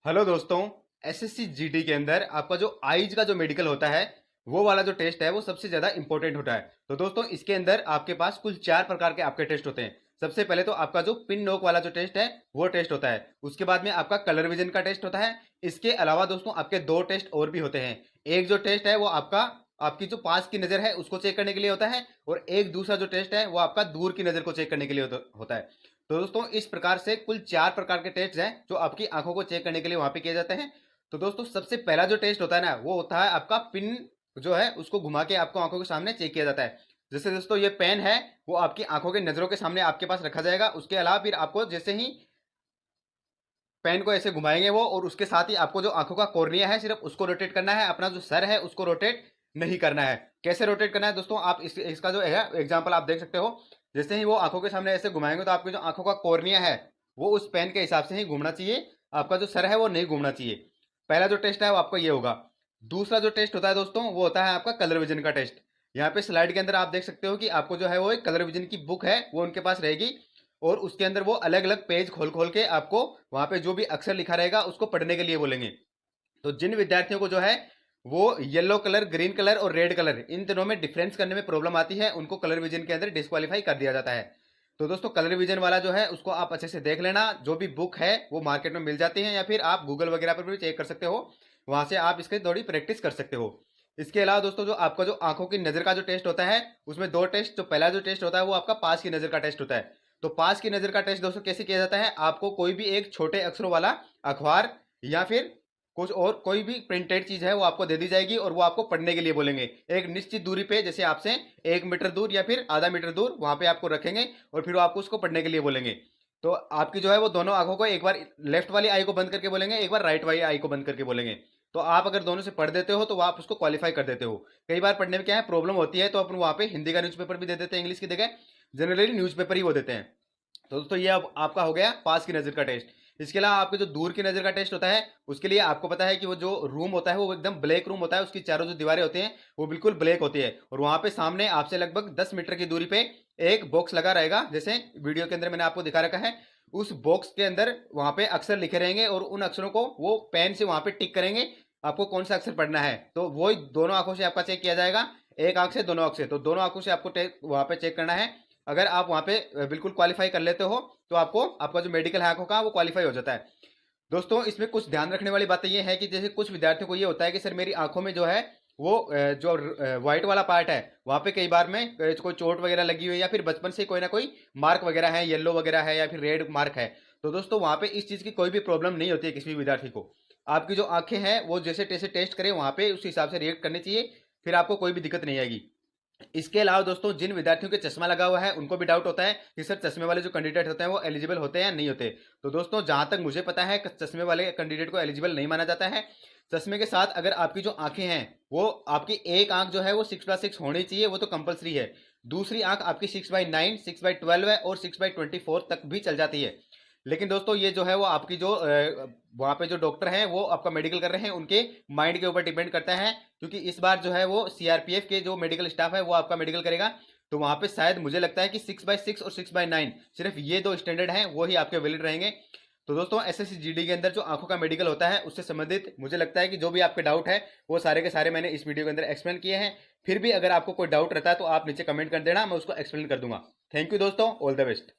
Hello दोस्तों। SSC GD के अंदर आपका जो आईज का जो मेडिकल होता है वो वाला जो टेस्ट है वो सबसे ज्यादा इंपॉर्टेंट होता है। तो दोस्तों इसके अंदर आपके पास कुल 4 प्रकार के आपके टेस्ट होते हैं। सबसे पहले तो आपका जो पिन नोक वाला जो टेस्ट है वो टेस्ट होता है। उसके बाद में आपका कलर विजन का टेस्ट होता है। इसके अलावा दोस्तों आपके 2 टेस्ट और भी होते हैं। एक जो टेस्ट है वो आपका आपकी जो पास की नजर है उसको चेक करने के लिए होता है, और एक दूसरा जो टेस्ट है वो आपका दूर की नजर को चेक करने के लिए होता है। तो दोस्तों इस प्रकार से कुल 4 प्रकार के टेस्ट हैं जो आपकी आंखों को चेक करने के लिए वहां पे किए जाते हैं। तो दोस्तों सबसे पहला जो टेस्ट होता है ना वो होता है आपका पिन, जो है उसको घुमा के आपको आंखों के सामने चेक किया जाता है। जैसे दोस्तों ये पेन है वो आपकी आंखों के नजरों के सामने आपके पास रखा जाएगा। उसके अलावा फिर आपको जैसे ही पेन को ऐसे घुमाएंगे वो, और उसके साथ ही आपको जो आंखों का कॉर्निया है सिर्फ उसको रोटेट करना है, अपना जो सर है उसको रोटेट नहीं करना है। कैसे रोटेट करना है दोस्तों, आप इसका जो है एग्जाम्पल आप देख सकते हो। जैसे ही वो आंखों के सामने ऐसे घुमाएंगे तो आपकी जो आंखों का कॉर्निया है वो उस पेन के हिसाब से ही घूमना चाहिए, आपका जो सर है वो नहीं घूमना चाहिए। पहला जो टेस्ट है वो आपका ये होगा। दूसरा जो टेस्ट होता है दोस्तों वो होता है आपका कलर विजन का टेस्ट। यहाँ पे स्लाइड के अंदर आप देख सकते हो कि आपको जो है वो एक कलर विजन की बुक है वो उनके पास रहेगी, और उसके अंदर वो अलग अलग पेज खोल खोल के आपको वहां पे जो भी अक्षर लिखा रहेगा उसको पढ़ने के लिए बोलेंगे। तो जिन विद्यार्थियों को जो है वो येलो कलर, ग्रीन कलर और रेड कलर इन तीनों में डिफरेंस करने में प्रॉब्लम आती है उनको कलर विजन के अंदर डिस्क्वालीफाई कर दिया जाता है। तो दोस्तों कलर विजन वाला जो है उसको आप अच्छे से देख लेना। जो भी बुक है वो मार्केट में मिल जाती है, या फिर आप गूगल वगैरह पर भी चेक कर सकते हो, वहां से आप इसकी थोड़ी प्रैक्टिस कर सकते हो। इसके अलावा दोस्तों जो आपका जो आंखों की नजर का जो टेस्ट होता है उसमें 2 टेस्ट। जो पहला जो टेस्ट होता है वो आपका पास की नजर का टेस्ट होता है। तो पास की नजर का टेस्ट दोस्तों कैसे किया जाता है, आपको कोई भी एक छोटे अक्षरों वाला अखबार या फिर कुछ और कोई भी प्रिंटेड चीज है वो आपको दे दी जाएगी, और वो आपको पढ़ने के लिए बोलेंगे। एक निश्चित दूरी पे, जैसे आपसे 1 मीटर दूर या फिर आधा मीटर दूर, वहां पे आपको रखेंगे और फिर वो आपको उसको पढ़ने के लिए बोलेंगे। तो आपकी जो है वो दोनों आंखों को एक बार लेफ्ट वाली आई को बंद करके बोलेंगे, एक बार राइट वाली आई को बंद करके बोलेंगे। तो आप अगर दोनों से पढ़ देते हो तो आप उसको क्वालिफाई कर देते हो। कई बार पढ़ने में क्या है प्रॉब्लम होती है तो अपन वहां पे हिंदी का न्यूज़पेपर भी दे देते हैं, इंग्लिश की जगह जनरली न्यूज़पेपर ही वो देते हैं। तो दोस्तों ये अब आपका हो गया पास की नजर का टेस्ट। इसके अलावा आपके जो दूर की नजर का टेस्ट होता है उसके लिए आपको पता है कि वो जो रूम होता है वो एकदम ब्लैक रूम होता है, उसकी चारों जो दीवारें होती हैं वो बिल्कुल ब्लैक होती है, और वहां पे सामने आपसे लगभग 10 मीटर की दूरी पे एक बॉक्स लगा रहेगा, जैसे वीडियो के अंदर मैंने आपको दिखा रखा है। उस बॉक्स के अंदर वहां पे अक्षर लिखे रहेंगे और उन अक्षरों को वो पेन से वहां पे टिक करेंगे, आपको कौन सा अक्षर पढ़ना है। तो वो दोनों आंखों से आपका चेक किया जाएगा, एक आंख से दोनों आंख से। तो दोनों आंखों से आपको वहां पे चेक करना है। अगर आप वहां पे बिल्कुल क्वालिफाई कर लेते हो तो आपको आपका जो मेडिकल है आंखों का वो क्वालिफाई हो जाता है। दोस्तों इसमें कुछ ध्यान रखने वाली बातें ये है कि जैसे कुछ विद्यार्थियों को ये होता है कि सर मेरी आंखों में जो है वो जो व्हाइट वाला पार्ट है वहां पे कई बार में कोई चोट वगैरह लगी हुई है, या फिर बचपन से कोई ना कोई मार्क वगैरह है, येलो वगैरह है या फिर रेड मार्क है। तो दोस्तों वहां पे इस चीज की कोई भी प्रॉब्लम नहीं होती है किसी भी विद्यार्थी को। आपकी जो आंखें हैं वो जैसे तैसे टेस्ट करें वहां पे उस हिसाब से रिएक्ट करनी चाहिए, फिर आपको कोई भी दिक्कत नहीं आएगी। इसके अलावा दोस्तों जिन विद्यार्थियों के चश्मा लगा हुआ है उनको भी डाउट होता है कि सर चश्मे वाले जो कैंडिडेट होते हैं वो एलिजिबल होते हैं या नहीं होते। तो दोस्तों जहां तक मुझे पता है कि चश्मे वाले कैंडिडेट को एलिजिबल नहीं माना जाता है। चश्मे के साथ अगर आपकी जो आंखें हैं वो आपकी एक आंख जो है वो 6/6 होनी चाहिए, वो तो कंपलसरी है। दूसरी आंख आपकी 6/9, 6/12 है और 6/24 तक भी चल जाती है। लेकिन दोस्तों ये जो है वो आपकी जो वहाँ पे जो डॉक्टर हैं वो आपका मेडिकल कर रहे हैं उनके माइंड के ऊपर डिपेंड करता है, क्योंकि इस बार जो है वो सीआरपीएफ के जो मेडिकल स्टाफ है वो आपका मेडिकल करेगा। तो वहाँ पे शायद मुझे लगता है कि 6/6 और 6/9 सिर्फ ये 2 स्टैंडर्ड हैं वो ही आपके वैलिड रहेंगे। तो दोस्तों एसएससी जीडी के अंदर जो आंखों का मेडिकल होता है उससे संबंधित मुझे लगता है कि जो भी आपके डाउट है वो सारे के सारे मैंने इस वीडियो के अंदर एक्सप्लेन किए हैं। फिर भी अगर आपको कोई डाउट रहता है तो आप नीचे कमेंट कर देना, मैं उसको एक्सप्लेन कर दूंगा। थैंक यू दोस्तों, ऑल द बेस्ट।